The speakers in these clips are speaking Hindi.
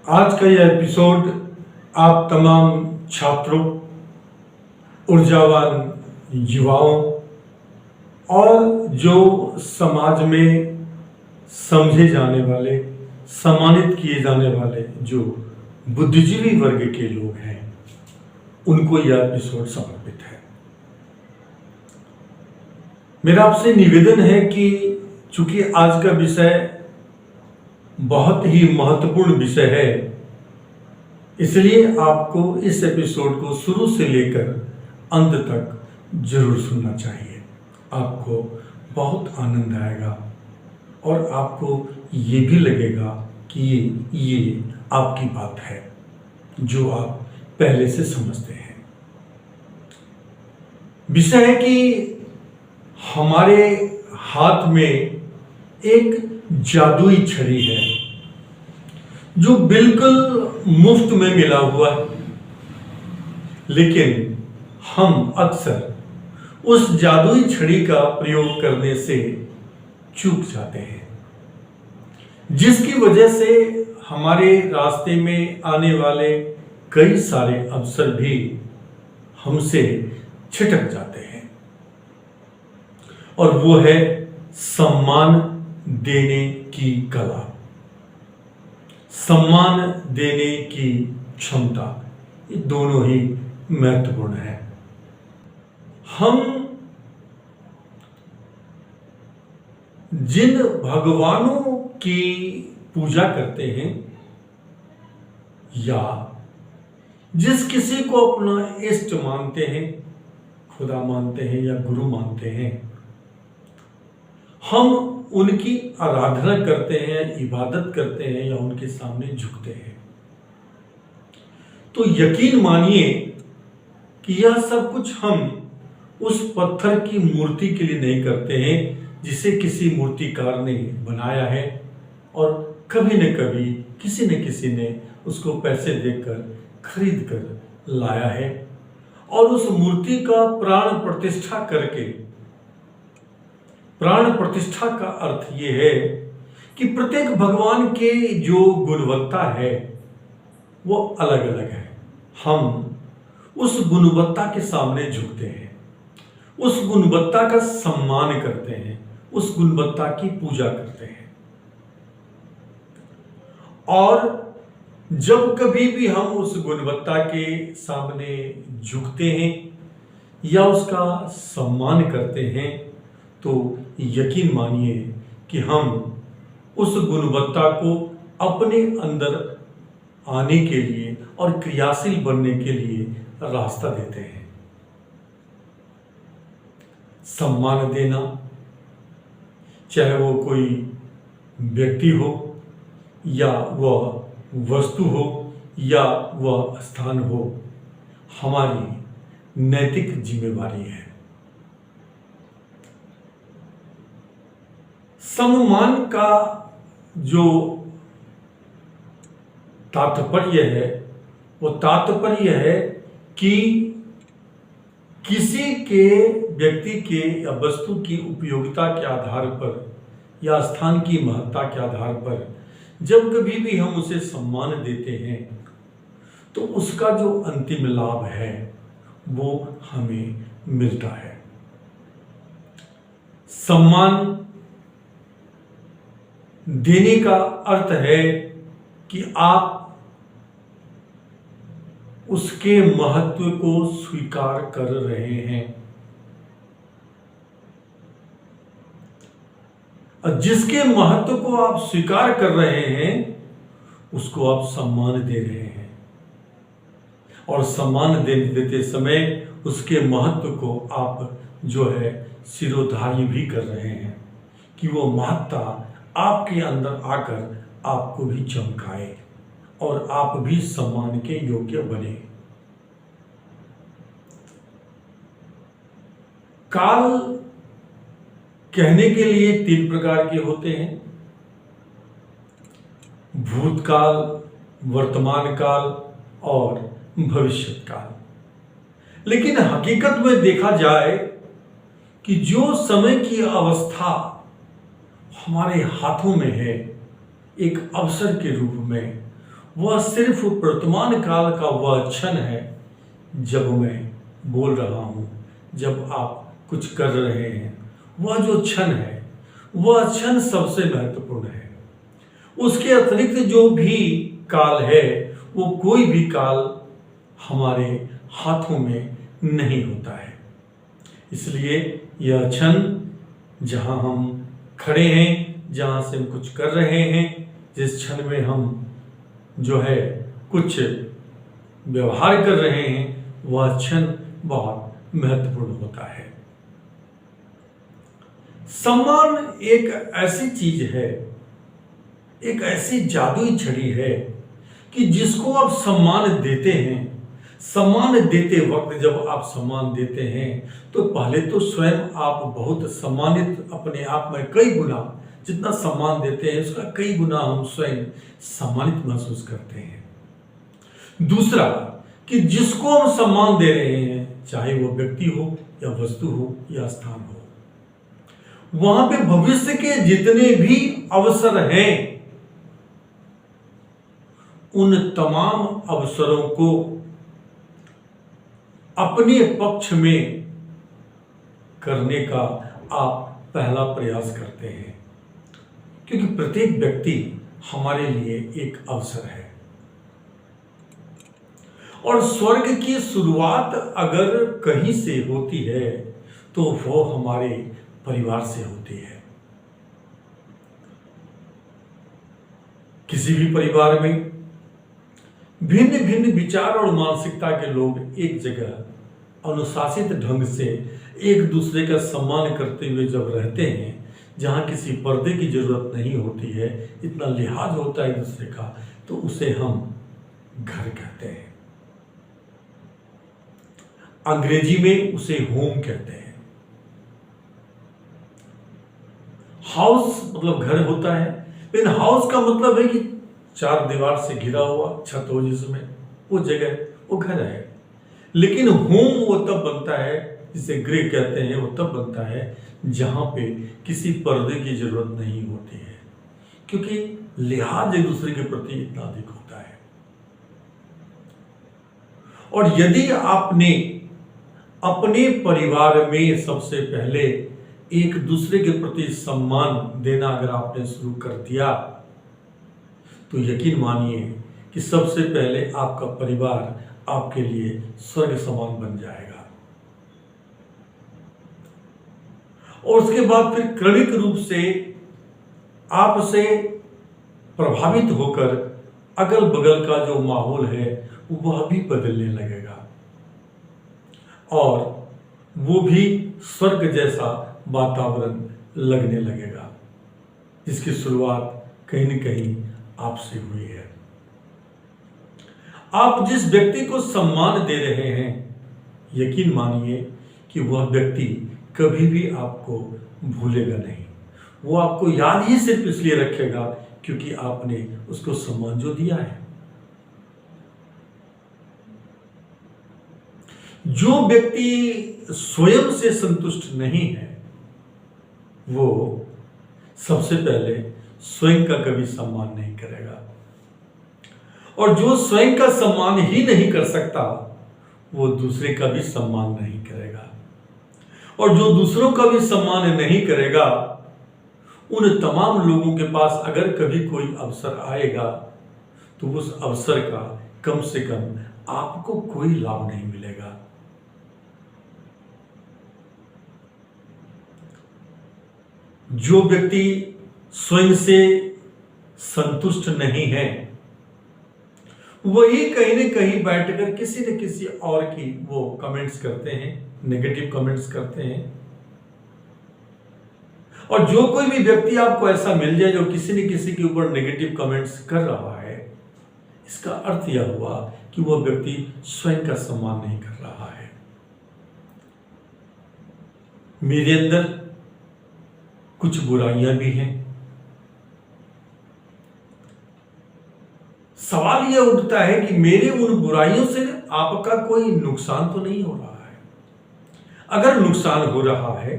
आज का यह एपिसोड आप तमाम छात्रों, ऊर्जावान युवाओं और जो समाज में समझे जाने वाले, सम्मानित किए जाने वाले जो बुद्धिजीवी वर्ग के लोग हैं, उनको यह एपिसोड समर्पित है। मेरा आपसे निवेदन है कि चूंकि आज का विषय बहुत ही महत्वपूर्ण विषय है, इसलिए आपको इस एपिसोड को शुरू से लेकर अंत तक जरूर सुनना चाहिए। आपको बहुत आनंद आएगा और आपको ये भी लगेगा कि ये आपकी बात है जो आप पहले से समझते हैं। विषय है कि हमारे हाथ में एक जादुई छड़ी है जो बिल्कुल मुफ्त में मिला हुआ है, लेकिन हम अक्सर उस जादुई छड़ी का प्रयोग करने से चूक जाते हैं, जिसकी वजह से हमारे रास्ते में आने वाले कई सारे अवसर भी हमसे छिटक जाते हैं। और वो है सम्मान देने की कला, सम्मान देने की क्षमता। ये दोनों ही महत्वपूर्ण है। हम जिन भगवानों की पूजा करते हैं या जिस किसी को अपना इष्ट मानते हैं, खुदा मानते हैं या गुरु मानते हैं, हम उनकी आराधना करते हैं, इबादत करते हैं या उनके सामने झुकते हैं, तो यकीन मानिए कि यह सब कुछ हम उस पत्थर की मूर्ति के लिए नहीं करते हैं जिसे किसी मूर्तिकार ने बनाया है और कभी न कभी किसी न किसी ने उसको पैसे देकर खरीद कर लाया है और उस मूर्ति का प्राण प्रतिष्ठा करके, प्राण प्रतिष्ठा का अर्थ ये है कि प्रत्येक भगवान के जो गुणवत्ता है वो अलग अलग है। हम उस गुणवत्ता के सामने झुकते हैं, उस गुणवत्ता का सम्मान करते हैं, उस गुणवत्ता की पूजा करते हैं। और जब कभी भी हम उस गुणवत्ता के सामने झुकते हैं या उसका सम्मान करते हैं, तो यकीन मानिए कि हम उस गुणवत्ता को अपने अंदर आने के लिए और क्रियाशील बनने के लिए रास्ता देते हैं। सम्मान देना, चाहे वो कोई व्यक्ति हो या वह वस्तु हो या वह स्थान हो, हमारी नैतिक जिम्मेवारी है। सम्मान का जो तात्पर्य है वो तात्पर्य है कि किसी के व्यक्ति के या वस्तु की उपयोगिता के आधार पर या स्थान की महत्ता के आधार पर जब कभी भी हम उसे सम्मान देते हैं तो उसका जो अंतिम लाभ है वो हमें मिलता है। सम्मान देने का अर्थ है कि आप उसके महत्व को स्वीकार कर रहे हैं और जिसके महत्व को आप स्वीकार कर रहे हैं उसको आप सम्मान दे रहे हैं और सम्मान देते समय उसके महत्व को आप जो है सिरोधार्य भी कर रहे हैं कि वो महत्ता आपके अंदर आकर आपको भी चमकाए और आप भी सम्मान के योग्य बने। काल कहने के लिए 3 प्रकार के होते हैं: भूतकाल, वर्तमान काल और भविष्य काल। लेकिन हकीकत में देखा जाए कि जो समय की अवस्था हमारे हाथों में है एक अवसर के रूप में, वह सिर्फ वर्तमान काल का वह क्षण है जब मैं बोल रहा हूँ, जब आप कुछ कर रहे हैं। वह जो क्षण है, वह क्षण सबसे महत्वपूर्ण है। उसके अतिरिक्त जो भी काल है, वो कोई भी काल हमारे हाथों में नहीं होता है। इसलिए यह क्षण जहाँ हम खड़े हैं, जहाँ से हम कुछ कर रहे हैं, जिस क्षण में हम जो है कुछ व्यवहार कर रहे हैं, वह क्षण बहुत महत्वपूर्ण होता है। सम्मान एक ऐसी चीज है, एक ऐसी जादुई छड़ी है कि जिसको आप सम्मान देते हैं, सम्मान देते वक्त जब आप सम्मान देते हैं तो पहले तो स्वयं आप बहुत सम्मानित, अपने आप में कई गुना जितना सम्मान देते हैं उसका कई गुना हम स्वयं सम्मानित महसूस करते हैं। दूसरा कि जिसको हम सम्मान दे रहे हैं, चाहे वो व्यक्ति हो या वस्तु हो या स्थान हो, वहां पे भविष्य के जितने भी अवसर हैं, उन तमाम अवसरों को अपने पक्ष में करने का आप पहला प्रयास करते हैं, क्योंकि प्रत्येक व्यक्ति हमारे लिए एक अवसर है। और स्वर्ग की शुरुआत अगर कहीं से होती है तो वो हमारे परिवार से होती है। किसी भी परिवार में भिन्न भिन्न विचार और मानसिकता के लोग एक जगह अनुशासित ढंग से एक दूसरे का सम्मान करते हुए जब रहते हैं, जहाँ किसी पर्दे की जरूरत नहीं होती है, इतना लिहाज होता है एक दूसरे का, तो उसे हम घर कहते हैं। अंग्रेजी में उसे होम कहते हैं। हाउस मतलब घर होता है, लेकिन हाउस का मतलब है कि चार दीवार से घिरा हुआ छत हो जिसमें, वो जगह वो घर है। लेकिन होम वो तब बनता है, जिसे गृह कहते हैं, वो तब बनता है जहां पे किसी पर्दे की जरूरत नहीं होती है, क्योंकि लिहाज एक दूसरे के प्रति इतना अधिक होता है। और यदि आपने अपने परिवार में सबसे पहले एक दूसरे के प्रति सम्मान देना अगर आपने शुरू कर दिया, तो यकीन मानिए कि सबसे पहले आपका परिवार आपके लिए स्वर्ग समान बन जाएगा। और उसके बाद फिर क्रमिक रूप से आपसे प्रभावित होकर अगल बगल का जो माहौल है वह भी बदलने लगेगा, और वो भी स्वर्ग जैसा वातावरण लगने लगेगा, जिसकी शुरुआत कहीं न कहीं आपसे हुई है। आप जिस व्यक्ति को सम्मान दे रहे हैं, यकीन मानिए कि वह व्यक्ति कभी भी आपको भूलेगा नहीं। वो आपको याद ही सिर्फ इसलिए रखेगा क्योंकि आपने उसको सम्मान जो दिया है। जो व्यक्ति स्वयं से संतुष्ट नहीं है, वो सबसे पहले स्वयं का कभी सम्मान नहीं करेगा, और जो स्वयं का सम्मान ही नहीं कर सकता, वो दूसरे का भी सम्मान नहीं करेगा, और जो दूसरों का भी सम्मान नहीं करेगा, उन तमाम लोगों के पास अगर कभी कोई अवसर आएगा तो उस अवसर का कम से कम आपको कोई लाभ नहीं मिलेगा। जो व्यक्ति स्वयं से संतुष्ट नहीं है, वही कहीं न कहीं बैठकर किसी न किसी और की वो कमेंट्स करते हैं, नेगेटिव कमेंट्स करते हैं। और जो कोई भी व्यक्ति आपको ऐसा मिल जाए जो किसी न किसी के ऊपर नेगेटिव कमेंट्स कर रहा है, इसका अर्थ यह हुआ कि वह व्यक्ति स्वयं का सम्मान नहीं कर रहा है। मेरे अंदर कुछ बुराइयां भी हैं। सवाल यह उठता है कि मेरे उन बुराइयों से आपका कोई नुकसान तो नहीं हो रहा है? अगर नुकसान हो रहा है,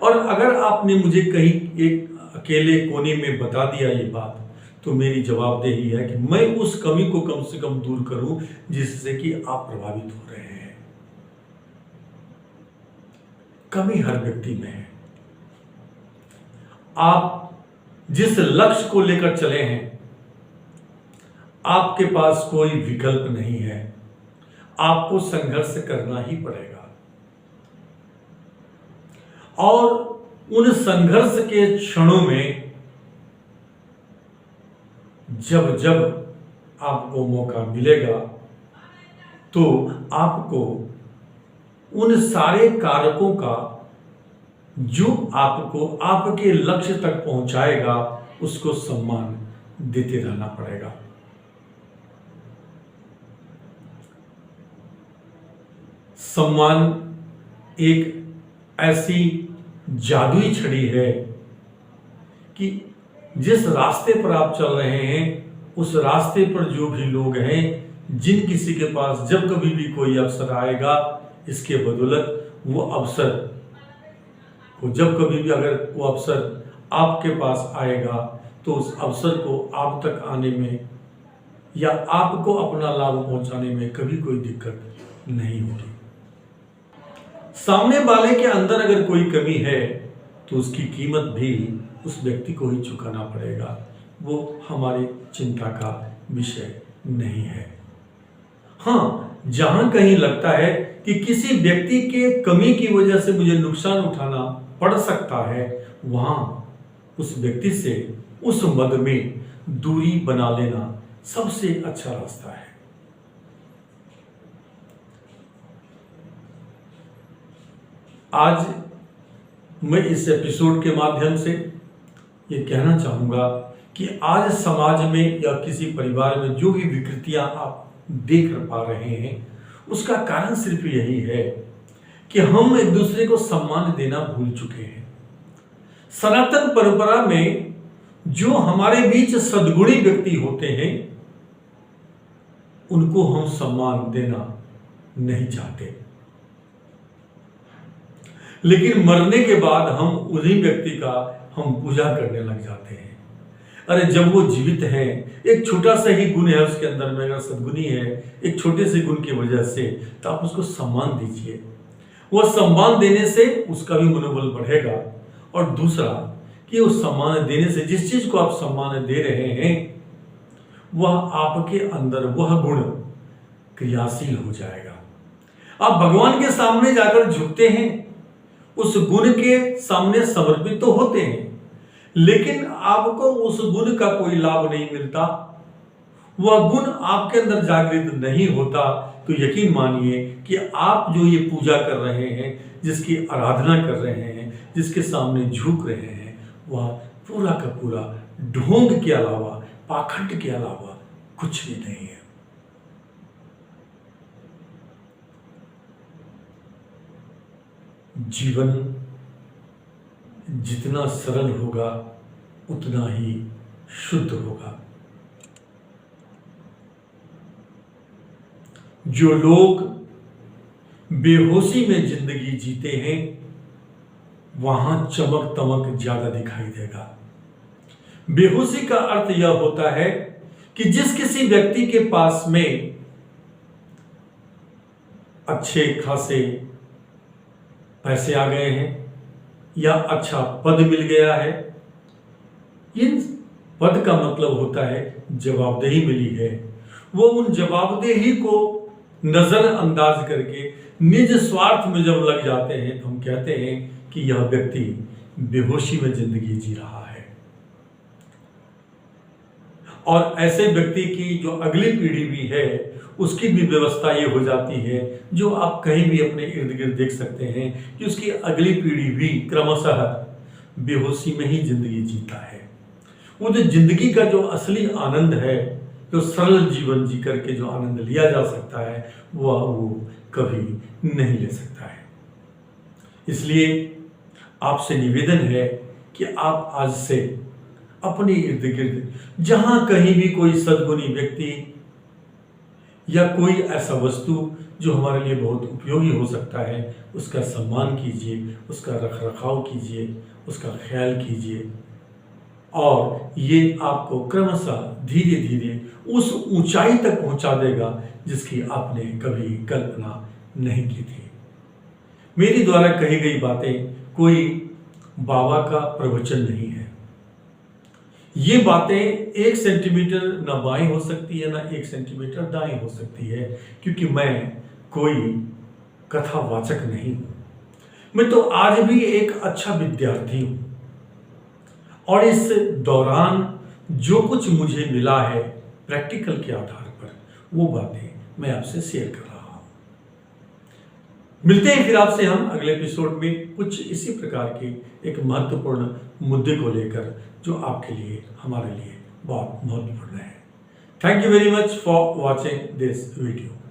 और अगर आपने मुझे कहीं एक अकेले कोने में बता दिया ये बात, तो मेरी जवाबदेही है कि मैं उस कमी को कम से कम दूर करूं जिससे कि आप प्रभावित हो रहे हैं। कमी हर व्यक्ति में है। आप जिस लक्ष्य को लेकर चले हैं, आपके पास कोई विकल्प नहीं है, आपको संघर्ष करना ही पड़ेगा। और उन संघर्ष के क्षणों में जब जब आपको मौका मिलेगा तो आपको उन सारे कारकों का जो आपको आपके लक्ष्य तक पहुंचाएगा उसको सम्मान देते रहना पड़ेगा। सम्मान एक ऐसी जादुई छड़ी है कि जिस रास्ते पर आप चल रहे हैं उस रास्ते पर जो भी लोग हैं, जिन किसी के पास जब कभी भी कोई अवसर आएगा, इसके बदौलत वो अवसर को जब कभी भी अगर वो अवसर आपके पास आएगा तो उस अवसर को आप तक आने में या आपको अपना लाभ पहुंचाने में कभी कोई दिक्कत नहीं होगी। सामने वाले के अंदर अगर कोई कमी है तो उसकी कीमत भी उस व्यक्ति को ही चुकाना पड़ेगा। वो हमारी चिंता का विषय नहीं है। हाँ, जहां कहीं लगता है कि किसी व्यक्ति के कमी की वजह से मुझे नुकसान उठाना पड़ सकता है, वहां उस व्यक्ति से उस मद में दूरी बना लेना सबसे अच्छा रास्ता है। आज मैं इस एपिसोड के माध्यम से ये कहना चाहूंगा कि आज समाज में या किसी परिवार में जो भी विकृतियां आप देख पा रहे हैं, उसका कारण सिर्फ यही है कि हम एक दूसरे को सम्मान देना भूल चुके हैं। सनातन परंपरा में जो हमारे बीच सद्गुणी व्यक्ति होते हैं उनको हम सम्मान देना नहीं चाहते, लेकिन मरने के बाद हम उन्हीं व्यक्ति का हम पूजा करने लग जाते हैं। अरे जब वो जीवित है, एक छोटा सा ही गुण है उसके अंदर में, अगर सद्गुणी है एक छोटे से गुण की वजह से, तो आप उसको सम्मान दीजिए। वह सम्मान देने से उसका भी मनोबल बढ़ेगा। और दूसरा कि उस सम्मान देने से, जिस चीज को आप सम्मान दे रहे हैं, वह आपके अंदर वह गुण क्रियाशील हो जाएगा। आप भगवान के सामने जाकर झुकते हैं, उस गुण के सामने समर्पित तो होते हैं, लेकिन आपको उस गुण का कोई लाभ नहीं मिलता, वह गुण आपके अंदर जागृत नहीं होता, तो यकीन मानिए कि आप जो ये पूजा कर रहे हैं, जिसकी आराधना कर रहे हैं, जिसके सामने झुक रहे हैं, वह पूरा का पूरा ढोंग के अलावा, पाखंड के अलावा कुछ भी नहीं है। जीवन जितना सरल होगा उतना ही शुद्ध होगा। जो लोग बेहोशी में जिंदगी जीते हैं, वहां चमक दमक ज्यादा दिखाई देगा। बेहोशी का अर्थ यह होता है कि जिस किसी व्यक्ति के पास में अच्छे खासे पैसे आ गए हैं या अच्छा पद मिल गया है, इन पद का मतलब होता है जवाबदेही मिली है, वो उन जवाबदेही को नजरअंदाज करके निज स्वार्थ में जब लग जाते हैं, तो हम कहते हैं कि यह व्यक्ति बेहोशी में जिंदगी जी रहा है। और ऐसे व्यक्ति की जो अगली पीढ़ी भी है, उसकी भी व्यवस्था ये हो जाती है, जो आप कहीं भी अपने इर्द गिर्द देख सकते हैं कि उसकी अगली पीढ़ी भी क्रमशः बेहोशी में ही जिंदगी जीता है। वो जो जिंदगी का जो असली आनंद है, जो सरल जीवन जी करके जो आनंद लिया जा सकता है, वह वो कभी नहीं ले सकता है। इसलिए आपसे निवेदन है कि आप आज से अपने इर्द गिर्द जहां कहीं भी कोई सद्गुणी व्यक्ति या कोई ऐसा वस्तु जो हमारे लिए बहुत उपयोगी हो सकता है, उसका सम्मान कीजिए, उसका रख रखाव कीजिए, उसका ख्याल कीजिए। और ये आपको क्रमशः धीरे धीरे उस ऊंचाई तक पहुंचा देगा जिसकी आपने कभी कल्पना नहीं की थी। मेरी द्वारा कही गई बातें कोई बाबा का प्रवचन नहीं है। ये बातें 1 सेंटीमीटर न बाएं हो सकती है, ना 1 सेंटीमीटर दाएं हो सकती है, क्योंकि मैं कोई कथावाचक नहीं हूं। मैं तो आज भी एक अच्छा विद्यार्थी हूं और इस दौरान जो कुछ मुझे मिला है प्रैक्टिकल के आधार पर, वो बातें मैं आपसे शेयर कर रहा हूं। मिलते हैं फिर आपसे हम अगले एपिसोड में कुछ इसी प्रकार के एक महत्वपूर्ण मुद्दे को लेकर, जो आपके लिए, हमारे लिए बहुत महत्वपूर्ण है। Thank you very much for watching this video.